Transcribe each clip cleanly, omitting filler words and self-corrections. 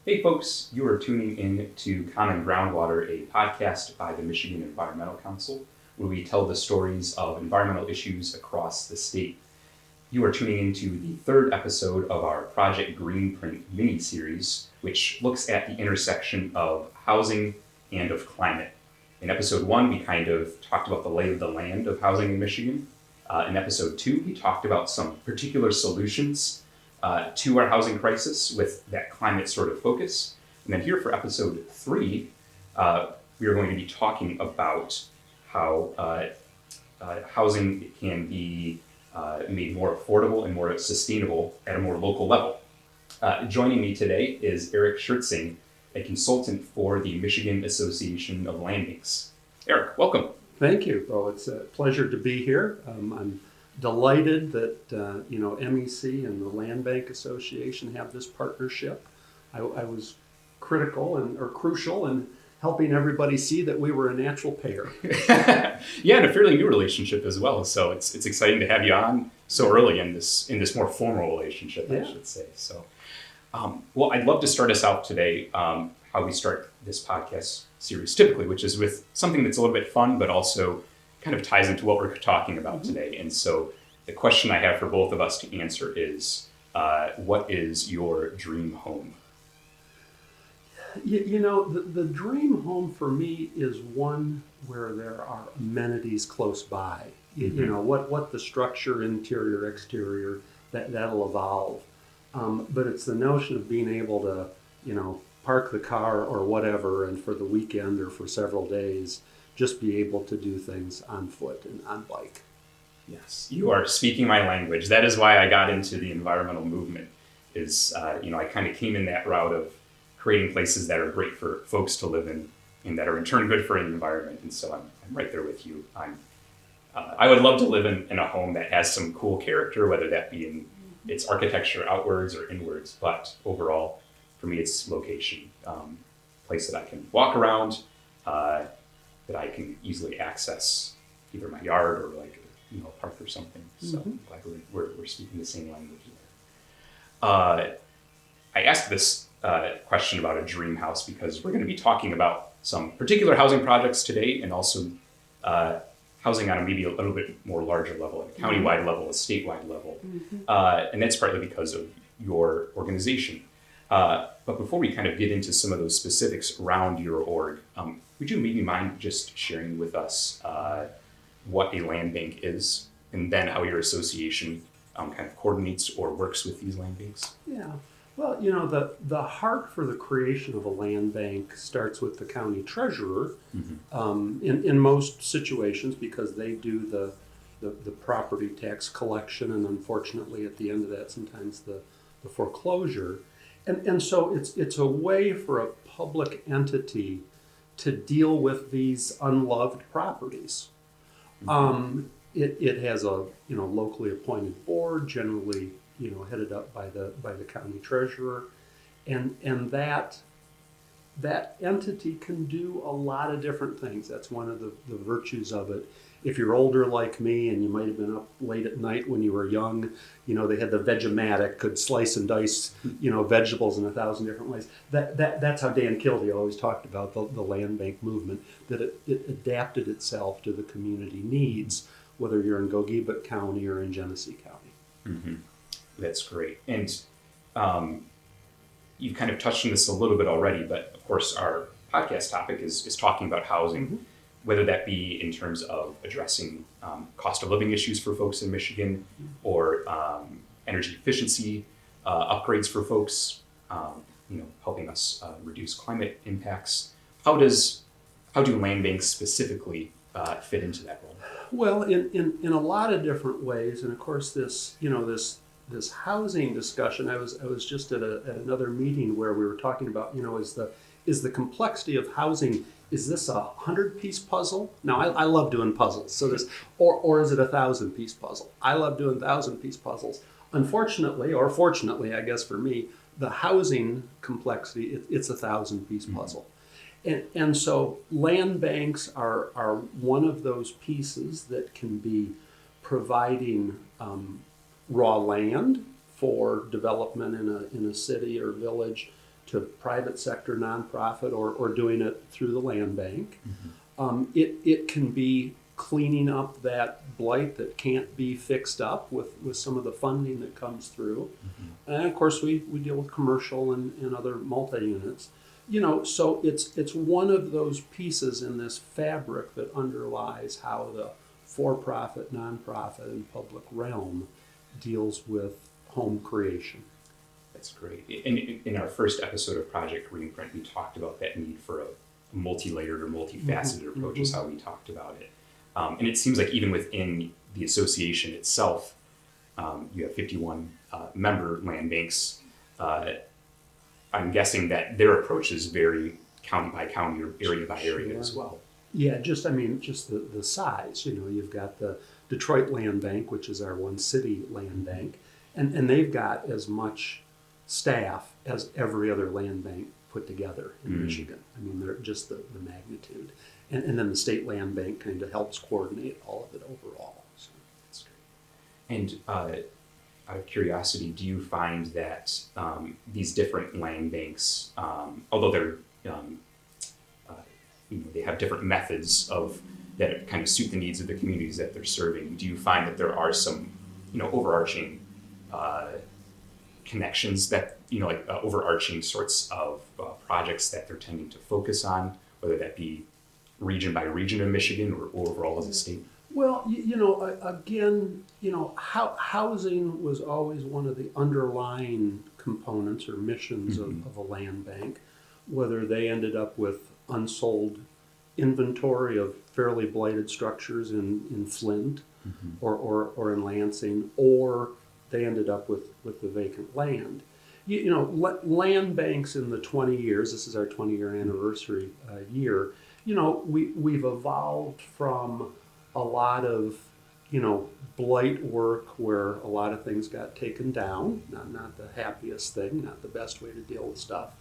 Hey folks, you are tuning in to Common Groundwater, a podcast by the Michigan Environmental Council, where we tell the stories of environmental issues across the state. You are tuning into the third episode of our Project Greenprint mini-series, which looks at the intersection of housing and of climate. In episode 1, we kind of talked about the lay of the land of housing in Michigan. In episode 2, we talked about some particular solutions to our housing crisis with that climate sort of focus. And then here for episode 3, we are going to be talking about how housing can be made more affordable and more sustainable at a more local level. Joining me today is Eric Schertzing, a consultant for the Michigan Association of Land Banks. Eric, welcome. Thank you. Well, it's a pleasure to be here. I'm delighted that MEC and the Land Bank Association have this partnership. I was crucial in helping everybody see that we were a natural pair. Yeah, and a fairly new relationship as well. So it's exciting to have you on so early in this more formal relationship, I should say. So, well, I'd love to start us out today. How we start this podcast series typically, which is with something that's a little bit fun, but also kind of ties into what we're talking about today. And so the question I have for both of us to answer is, what is your dream home? The dream home for me is one where there are amenities close by. What the structure, interior, exterior, that'll evolve. But it's the notion of being able to, park the car or whatever, and for the weekend or for several days, just be able to do things on foot and on bike. Yes, you are speaking my language. That is why I got into the environmental movement. I kind of came in that route of creating places that are great for folks to live in and that are in turn good for an environment. And so I'm right there with you. I would love to live in a home that has some cool character, whether that be in its architecture outwards or inwards. But overall, for me, it's location, place that I can walk around, that I can easily access either my yard or a park or something. So I'm glad we're speaking the same language there. I asked this question about a dream house because we're going to be talking about some particular housing projects today, and also housing on maybe a little bit more larger level, a countywide level, a statewide level. And that's partly because of your organization. But before we kind of get into some of those specifics around your org, would you maybe mind just sharing with us what a land bank is, and then how your association kind of coordinates or works with these land banks? Yeah. Well, the heart for the creation of a land bank starts with the county treasurer in most situations, because they do the property tax collection, and unfortunately at the end of that sometimes the foreclosure. And so it's a way for a public entity to deal with these unloved properties. It has a locally appointed board, generally headed up by the county treasurer, and that entity can do a lot of different things. That's one of the virtues of it. If you're older like me and you might have been up late at night when you were young, they had the Veg-O-Matic, could slice and dice, vegetables in 1,000 different ways. That's how Dan Kildee always talked about the land bank movement, that it adapted itself to the community needs, whether you're in Gogebic County or in Genesee County. Mm-hmm. That's great. And you've kind of touched on this a little bit already, but of course our podcast topic is talking about housing, whether that be in terms of addressing cost of living issues for folks in Michigan, or energy efficiency upgrades for folks, helping us reduce climate impacts. How do land banks specifically fit into that role? Well, in a lot of different ways, and of course this housing discussion. I was just at another meeting where we were talking about is the complexity of housing. Is this a 100-piece puzzle? Now I love doing puzzles. So or is it a 1,000-piece puzzle? I love doing 1,000-piece puzzles. Unfortunately, or fortunately, I guess for me, the housing complexity, it's a 1,000-piece puzzle. And so land banks are one of those pieces that can be providing raw land for development in a city or village, private sector nonprofit or doing it through the land bank. It can be cleaning up that blight that can't be fixed up with some of the funding that comes through. And of course, we deal with commercial and other multi-units. So it's one of those pieces in this fabric that underlies how the for-profit, nonprofit, and public realm deals with home creation. That's great. In our first episode of Project Greenprint, we talked about that need for a multi-layered or multifaceted approach is how we talked about it. And it seems like even within the association itself, you have 51 member land banks. I'm guessing that their approach is very county by county or area by area as well. Yeah, just the size. You've got the Detroit Land Bank, which is our one city land bank, and they've got as much staff as every other land bank put together in Michigan. They're just the magnitude. And then the state land bank kind of helps coordinate all of it overall. So that's great. And out of curiosity, do you find that these different land banks, although they're they have different methods that kind of suit the needs of the communities that they're serving, do you find that there are some overarching connections that overarching sorts of projects that they're tending to focus on, whether that be region by region in Michigan or overall as a state? Well, housing was always one of the underlying components or missions of a land bank, whether they ended up with unsold inventory of fairly blighted structures in Flint or in Lansing, or they ended up with the vacant land. Land banks in the 20 years, this is our 20-year anniversary year, we've evolved from a lot of, blight work where a lot of things got taken down, not the happiest thing, not the best way to deal with stuff,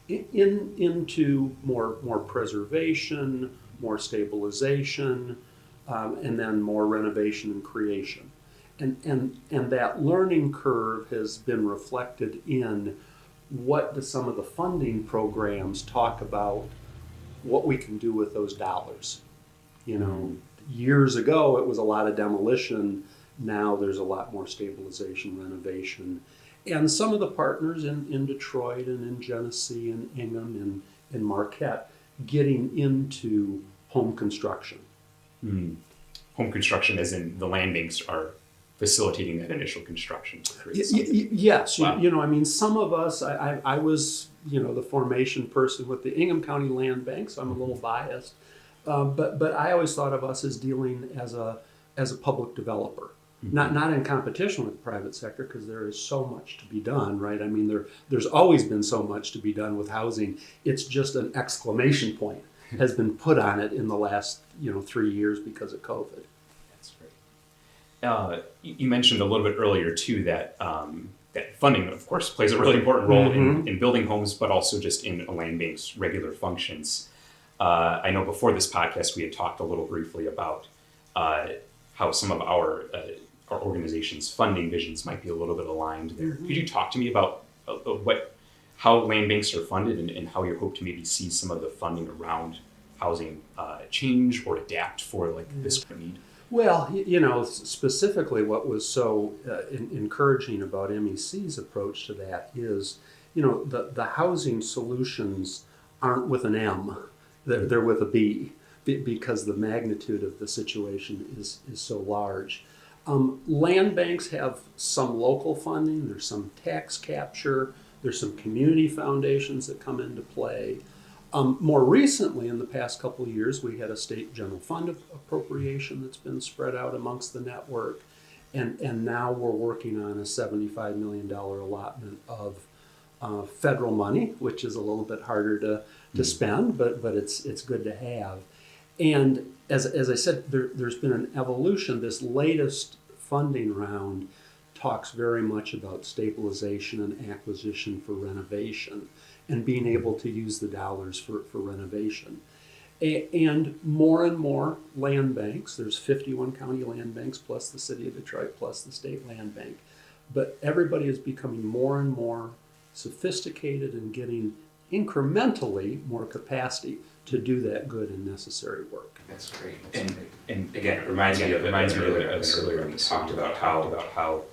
into more preservation, more stabilization, and then more renovation and creation. And that learning curve has been reflected in what do some of the funding programs talk about what we can do with those dollars. Years ago it was a lot of demolition. Now there's a lot more stabilization, renovation. And some of the partners in Detroit and in Genesee and Ingham and in Marquette getting into home construction. Home construction as in the land banks are facilitating that initial construction to create something. Yes. Wow. Some of us, I was, the formation person with the Ingham County Land Bank, so I'm a little biased. But I always thought of us as dealing as a public developer, not in competition with the private sector, because there is so much to be done, right? There's always been so much to be done with housing. It's just an exclamation point has been put on it in the last 3 years because of COVID. That's great. You mentioned a little bit earlier too that that funding, of course, plays a really important role in building homes, but also just in a land bank's regular functions. I know before this podcast we had talked a little briefly about how some of our organization's funding visions might be a little bit aligned there. Could you talk to me about how land banks are funded and how you hope to maybe see some of the funding around housing change or adapt for this need? Well, specifically what was so encouraging about MEC's approach to that is, the housing solutions aren't with an M, they're with a B, because the magnitude of the situation is so large. Land banks have some local funding, there's some tax capture, there's some community foundations that come into play. More recently, in the past couple of years, we had a state general fund appropriation that's been spread out amongst the network, and now we're working on a $75 million allotment of federal money, which is a little bit harder to spend, but it's good to have. And as I said, there's been an evolution. This latest funding round talks very much about stabilization and acquisition for renovation and being able to use the dollars for renovation. And more land banks, there's 51 county land banks plus the city of Detroit plus the state land bank, but everybody is becoming more and more sophisticated and getting incrementally more capacity to do that good and necessary work. That's great. And again, it reminds me of an earlier we talked about how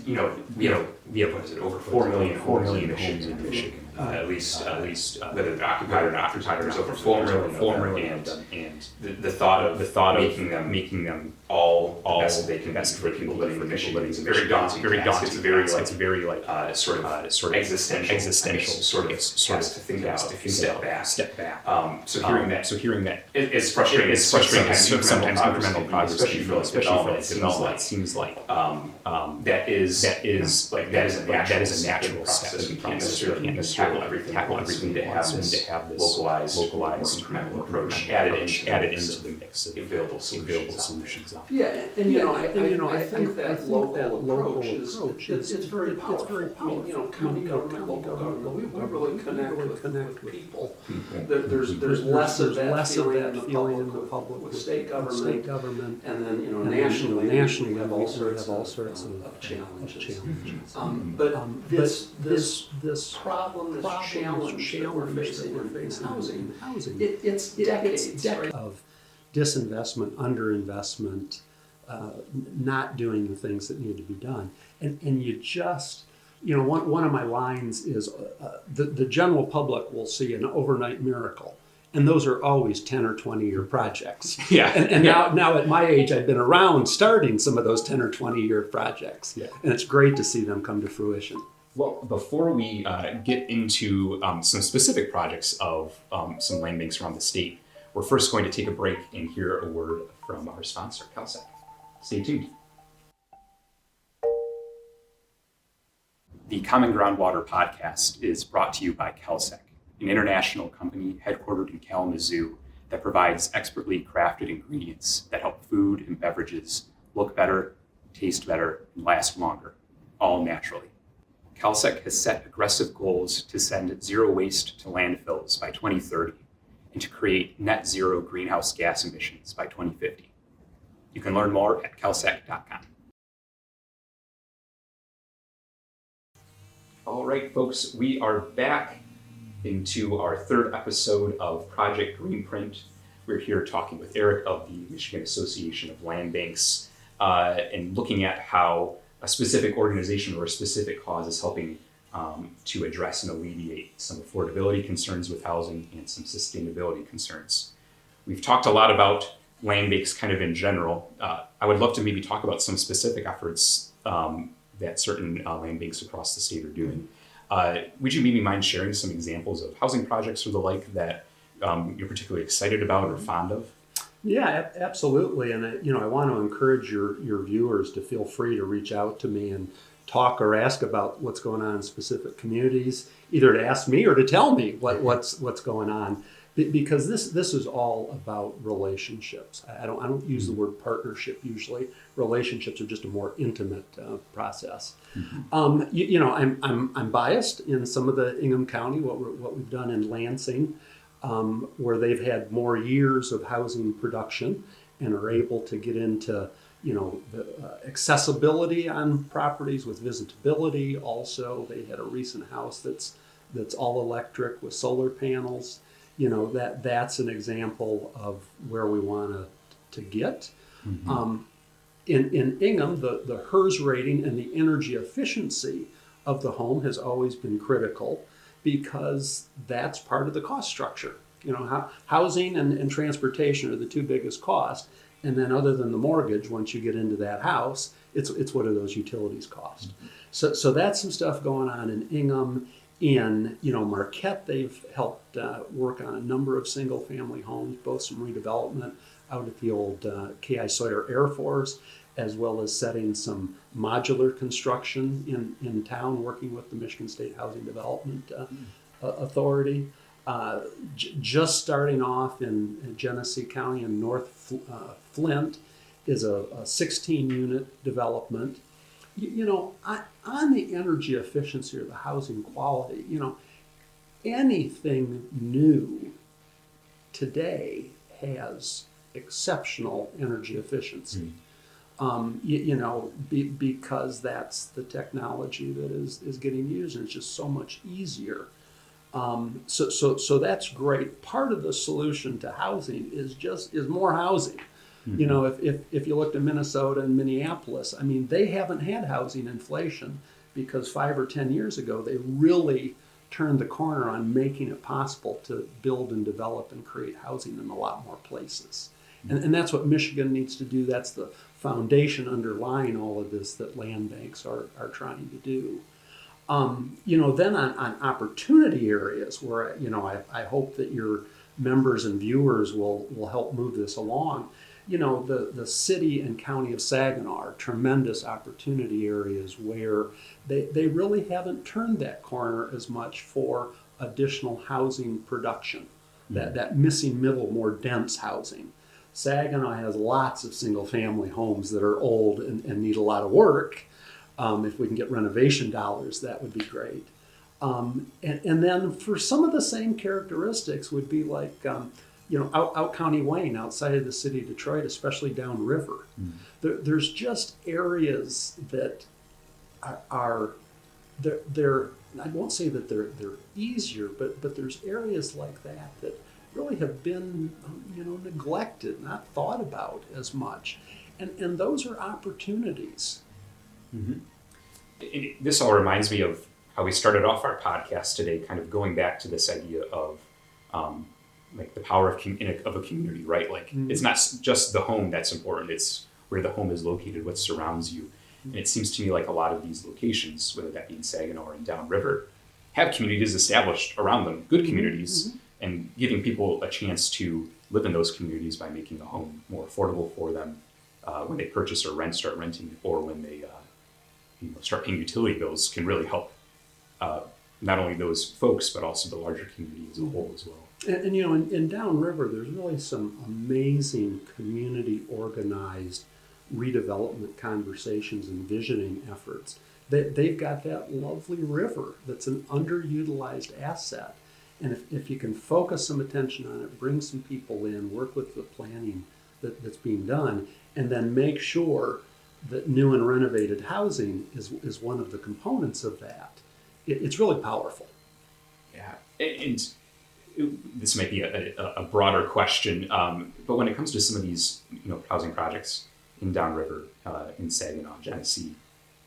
we have what is it, over 4 million homes in Michigan. At least whether they're occupied or not, there's over 4 million, and the thought of making them all the best for people living in Michigan is very daunting. It's very sort of existential sort of to think about, to step back. So hearing that it's frustrating sometimes incremental progress, especially for development, it seems like that is a natural step in the process. You can't necessarily tackle everything to have this localized incremental approach added into the mix of available solutions. Yeah, I think that local approach is very powerful. County government, local government, we really connect with people. There's less of that feeling in the public with state government, and then nationally we have all sorts of challenges. But this problem, this challenge that we're facing in housing, it's decades of disinvestment, underinvestment, not doing the things that need to be done. And you just, one of my lines is the general public will see an overnight miracle. And those are always 10 or 20 year projects. Yeah. And now at my age, I've been around starting some of those 10 or 20 year projects. Yeah. And it's great to see them come to fruition. Well, before we get into some specific projects of some land banks around the state, we're first going to take a break and hear a word from our sponsor, CalSec. Stay tuned. The Common Groundwater podcast is brought to you by CalSec, an international company headquartered in Kalamazoo that provides expertly crafted ingredients that help food and beverages look better, taste better, and last longer, all naturally. CalSec has set aggressive goals to send zero waste to landfills by 2030 and to create net zero greenhouse gas emissions by 2050. You can learn more at calsec.com. All right, folks, we are back into our third episode of Project Greenprint. We're here talking with Eric of the Michigan Association of Land Banks and looking at how a specific organization or a specific cause is helping to address and alleviate some affordability concerns with housing and some sustainability concerns. We've talked a lot about land banks kind of in general. I would love to maybe talk about some specific efforts that certain land banks across the state are doing. Would you maybe mind sharing some examples of housing projects or the like that you're particularly excited about or fond of? Yeah, absolutely. And I want to encourage your viewers to feel free to reach out to me and talk or ask about what's going on in specific communities, either to ask me or to tell me what's going on, because this is all about relationships. I don't use the word partnership usually. Relationships are just a more intimate process. Mm-hmm. I'm biased in some of the Ingham County, what we've done in Lansing, where they've had more years of housing production and are able to get into the accessibility on properties with visitability. Also, they had a recent house that's all electric with solar panels. That's an example of where we want to get. Mm-hmm. In Ingham, the HERS rating and the energy efficiency of the home has always been critical, because that's part of the cost structure. Housing and transportation are the two biggest costs. And then other than the mortgage, once you get into that house, it's what do those utilities cost? Mm-hmm. So that's some stuff going on in Ingham. In Marquette, they've helped work on a number of single family homes, both some redevelopment out at the old K.I. Sawyer Air Force, as well as setting some modular construction in town, working with the Michigan State Housing Development Authority. Just starting off in Genesee County in North Flint is a 16-unit development. On the energy efficiency or the housing quality, anything new today has exceptional energy efficiency. because that's the technology that is getting used, and it's just so much easier. So that's great. Part of the solution to housing is more housing. If you looked at Minnesota and Minneapolis, I mean, they haven't had housing inflation because 5 or 10 years ago they really turned the corner on making it possible to build and develop and create housing in a lot more places. And that's what Michigan needs to do. That's the foundation underlying all of this that land banks are trying to do. Then on opportunity areas where, I hope that your members and viewers will help move this along. The city and county of Saginaw are tremendous opportunity areas where they really haven't turned that corner as much for additional housing production, that missing middle, more dense housing. Saginaw has lots of single family homes that are old and need a lot of work. If we can get renovation dollars, that would be great. And then for some of the same characteristics would be like, out County Wayne, outside of the city of Detroit, especially downriver. There's just areas that are I won't say that they're easier, but there's areas like that really have been, neglected, not thought about as much. And those are opportunities. Mm-hmm. This all reminds me of how we started off our podcast today, kind of going back to this idea of like the power of a community, right? Like it's not just the home that's important, it's where the home is located, what surrounds you. And it seems to me like a lot of these locations, whether that be in Saginaw or in downriver, have communities established around them, good communities, and giving people a chance to live in those communities by making a home more affordable for them when they purchase or start renting, or when they start paying utility bills, can really help not only those folks, but also the larger community as a whole as well. And in downriver, there's really some amazing community organized redevelopment conversations and visioning efforts. They've got that lovely river that's an underutilized asset. And if you can focus some attention on it, bring some people in, work with the planning that's being done, and then make sure that new and renovated housing is one of the components of that, it's really powerful. Yeah, and this might be a broader question, but when it comes to some of these housing projects in downriver, in Saginaw, Genesee,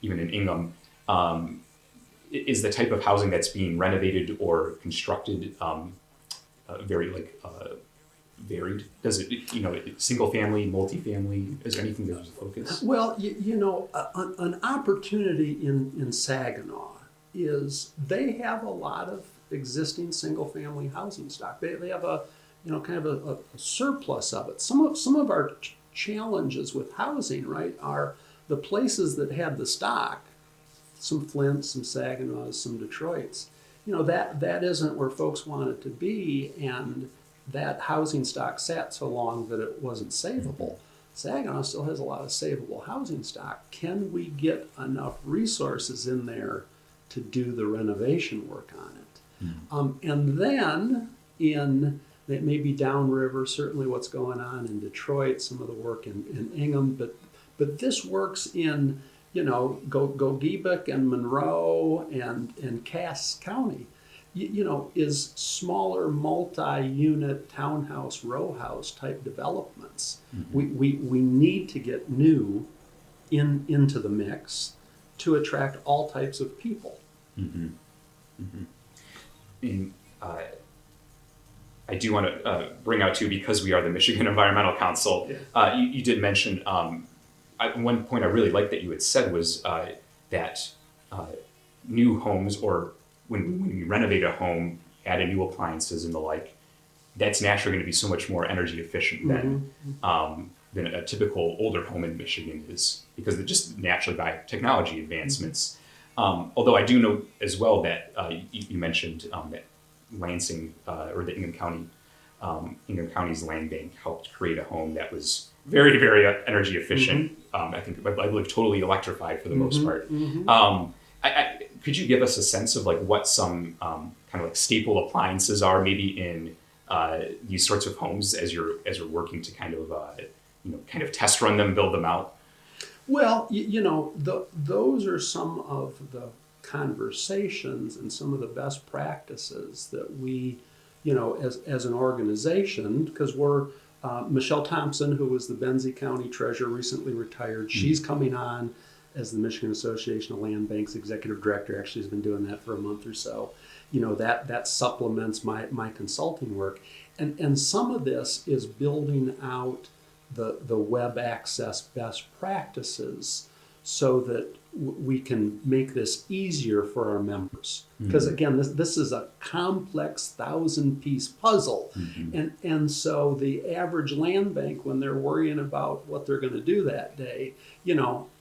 even in Ingham, is the type of housing that's being renovated or constructed very varied? Does it single family, multifamily? Is there anything there's a focus? Well, an opportunity in Saginaw is they have a lot of existing single family housing stock. They have a kind of a surplus of it. Some of our challenges with housing, right, are the places that had the stock, some Flints, some Saginaws, some Detroits. That isn't where folks want it to be, and that housing stock sat so long that it wasn't savable. Saginaw still has a lot of savable housing stock. Can we get enough resources in there to do the renovation work on it? And then in maybe downriver, certainly what's going on in Detroit, some of the work in Ingham, but this works in Gogebic and Monroe and Cass County. Is smaller multi-unit townhouse, row house type developments. We need to get new into the mix to attract all types of people. And I do want to bring out too, because we are the Michigan Environmental Council, you did mention one point I really liked that you had said was that new homes, or when you renovate a home, add in new appliances and the like, that's naturally going to be so much more energy efficient than a typical older home in Michigan is, because they're just naturally by technology advancements. Although I do know as well that you mentioned that Lansing or the Ingham County's land bank helped create a home that was very, very energy efficient. I think I believe totally electrified for the most part. Could you give us a sense of like what some kind of like staple appliances are maybe in these sorts of homes as you're working to kind of test run them, build them out? Well, those are some of the conversations and some of the best practices that we, as an organization, because we're, Michelle Thompson, who was the Benzie County Treasurer, recently retired. She's coming on as the Michigan Association of Land Banks Executive Director. Actually, has been doing that for a month or so. That supplements my consulting work. And some of this is building out the web access best practices so that we can make this easier for our members. Because again, this is a complex 1,000-piece puzzle. And so the average land bank, when they're worrying about what they're going to do that day,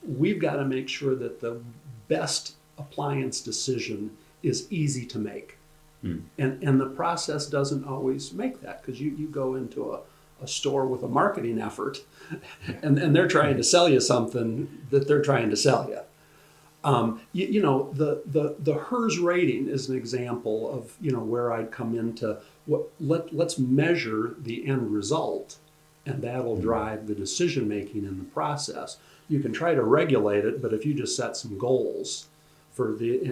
we've got to make sure that the best appliance decision is easy to make. And the process doesn't always make that, because you go into a store with a marketing effort and they're trying to sell you something that they're trying to sell you. The HERS rating is an example of where I'd come into let's measure the end result, and that'll drive the decision making in the process. You can try to regulate it, but if you just set some goals for the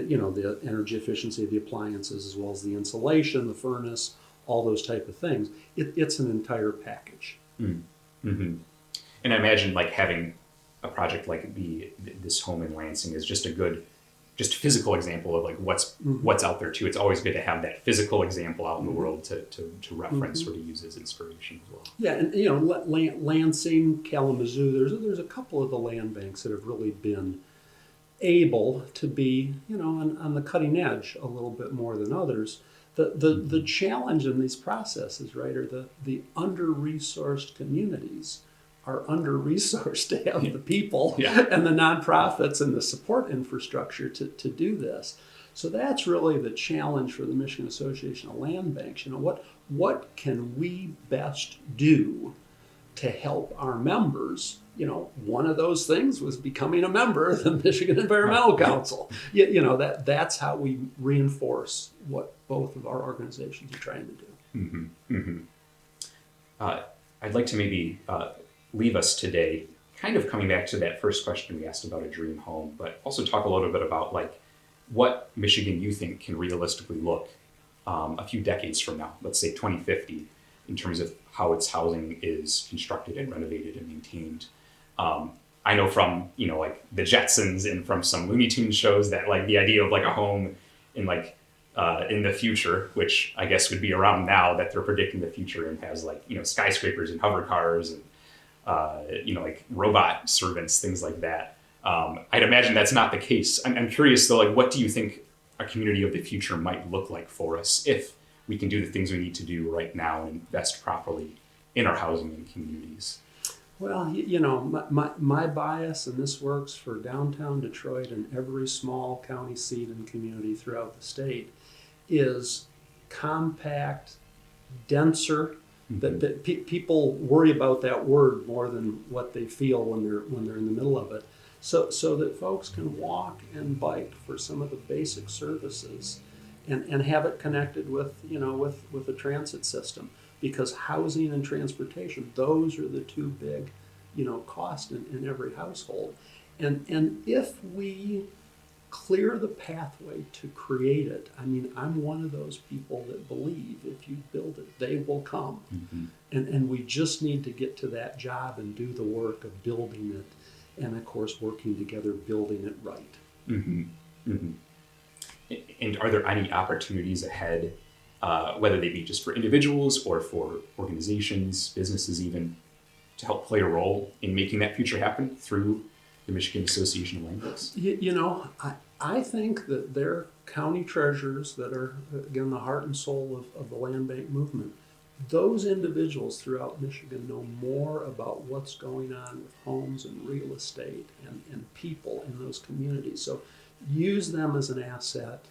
energy efficiency of the appliances, as well as the insulation, the furnace, all those type of things, it's an entire package. And I imagine like having a project like this home in Lansing is just a good, just physical example of like what's out there too. It's always good to have that physical example out in the world to reference or to use as inspiration as well. Yeah, and Lansing, Kalamazoo, there's a couple of the land banks that have really been able to be on the cutting edge a little bit more than others. The challenge in these processes, right, are the under-resourced communities are under-resourced to have the people and the nonprofits and the support infrastructure to do this. So that's really the challenge for the Michigan Association of Land Banks. What can we best do to help our members? One of those things was becoming a member of the Michigan Environmental Council. That's how we reinforce what both of our organizations are trying to do. I'd like to maybe leave us today kind of coming back to that first question we asked about a dream home, but also talk a little bit about like what Michigan you think can realistically look a few decades from now, let's say 2050, in terms of how its housing is constructed and renovated and maintained. I know from, like the Jetsons and from some Looney Tunes shows that like the idea of like a home in like in the future, which I guess would be around now that they're predicting the future, and has like, skyscrapers and hover cars and, like robot servants, things like that. I'd imagine that's not the case. I'm curious though, like what do you think a community of the future might look like for us if we can do the things we need to do right now and invest properly in our housing and communities? Well, my bias, and this works for downtown Detroit and every small county seat and community throughout the state, is compact, denser. That people worry about that word more than what they feel when they're in the middle of it. So that folks can walk and bike for some of the basic services, and have it connected with with a transit system. Because housing and transportation, those are the two big, costs in every household. And if we clear the pathway to create it, I'm one of those people that believe if you build it, they will come. And we just need to get to that job and do the work of building it, and of course working together, building it right. And are there any opportunities ahead, whether they be just for individuals or for organizations, businesses even, to help play a role in making that future happen through the Michigan Association of Land Banks? I think that their county treasurers that are, again, the heart and soul of the land bank movement, those individuals throughout Michigan know more about what's going on with homes and real estate and people in those communities. So use them as an asset.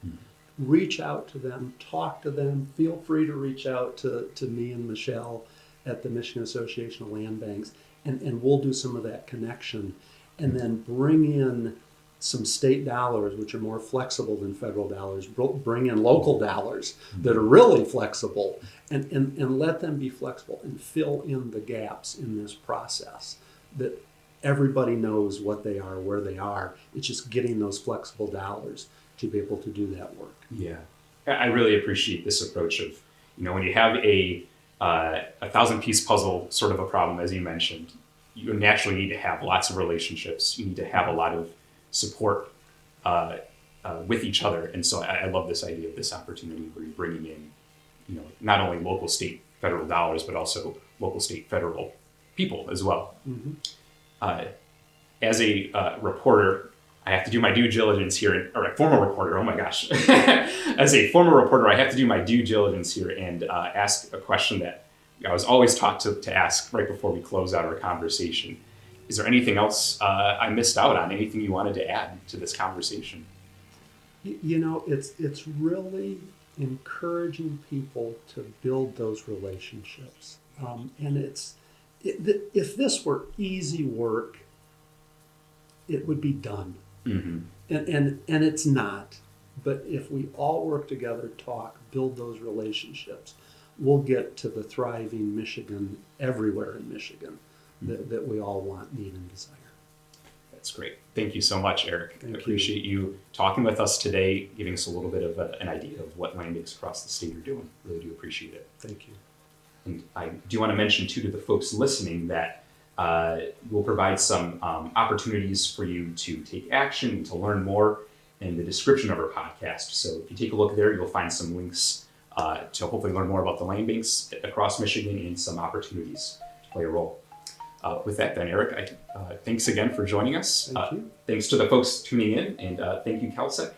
Reach out to them, talk to them. Feel free to reach out to me and Michelle at the Michigan Association of Land Banks, and we'll do some of that connection, and then bring in some state dollars, which are more flexible than federal dollars. Bring in local dollars that are really flexible, and let them be flexible and fill in the gaps in this process that everybody knows what they are, where they are. It's just getting those flexible dollars to be able to do that work. Yeah, I really appreciate this approach of, when you have a 1,000-piece puzzle sort of a problem, as you mentioned, you naturally need to have lots of relationships. You need to have a lot of support with each other. And so I love this idea of this opportunity where you're bringing in, not only local, state, federal dollars, but also local, state, federal people as well. Mm-hmm. As a reporter, I have to do my due diligence here, or a former reporter, oh my gosh. As a former reporter, I have to do my due diligence here and ask a question that I was always taught to ask right before we close out our conversation. Is there anything else I missed out on? Anything you wanted to add to this conversation? It's really encouraging people to build those relationships. And if this were easy work, it would be done. Mm-hmm. And it's not. But if we all work together, talk, build those relationships, we'll get to the thriving Michigan everywhere in Michigan that we all want, need, and desire. That's great. Thank you so much, Eric. Thank I appreciate you talking with us today, giving us a little bit of an idea of what land banks across the state are doing. Really do appreciate it. Thank you. And I do want to mention, too, to the folks listening that we'll provide some opportunities for you to take action and to learn more in the description of our podcast. So if you take a look there, you'll find some links to hopefully learn more about the land banks across Michigan and some opportunities to play a role. With that, then, Eric, thanks again for joining us. Thank you. Thanks to the folks tuning in, and thank you, CalSec,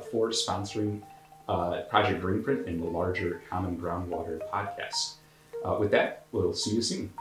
for sponsoring Project Greenprint and the larger Common Groundwater podcast. With that, we'll see you soon.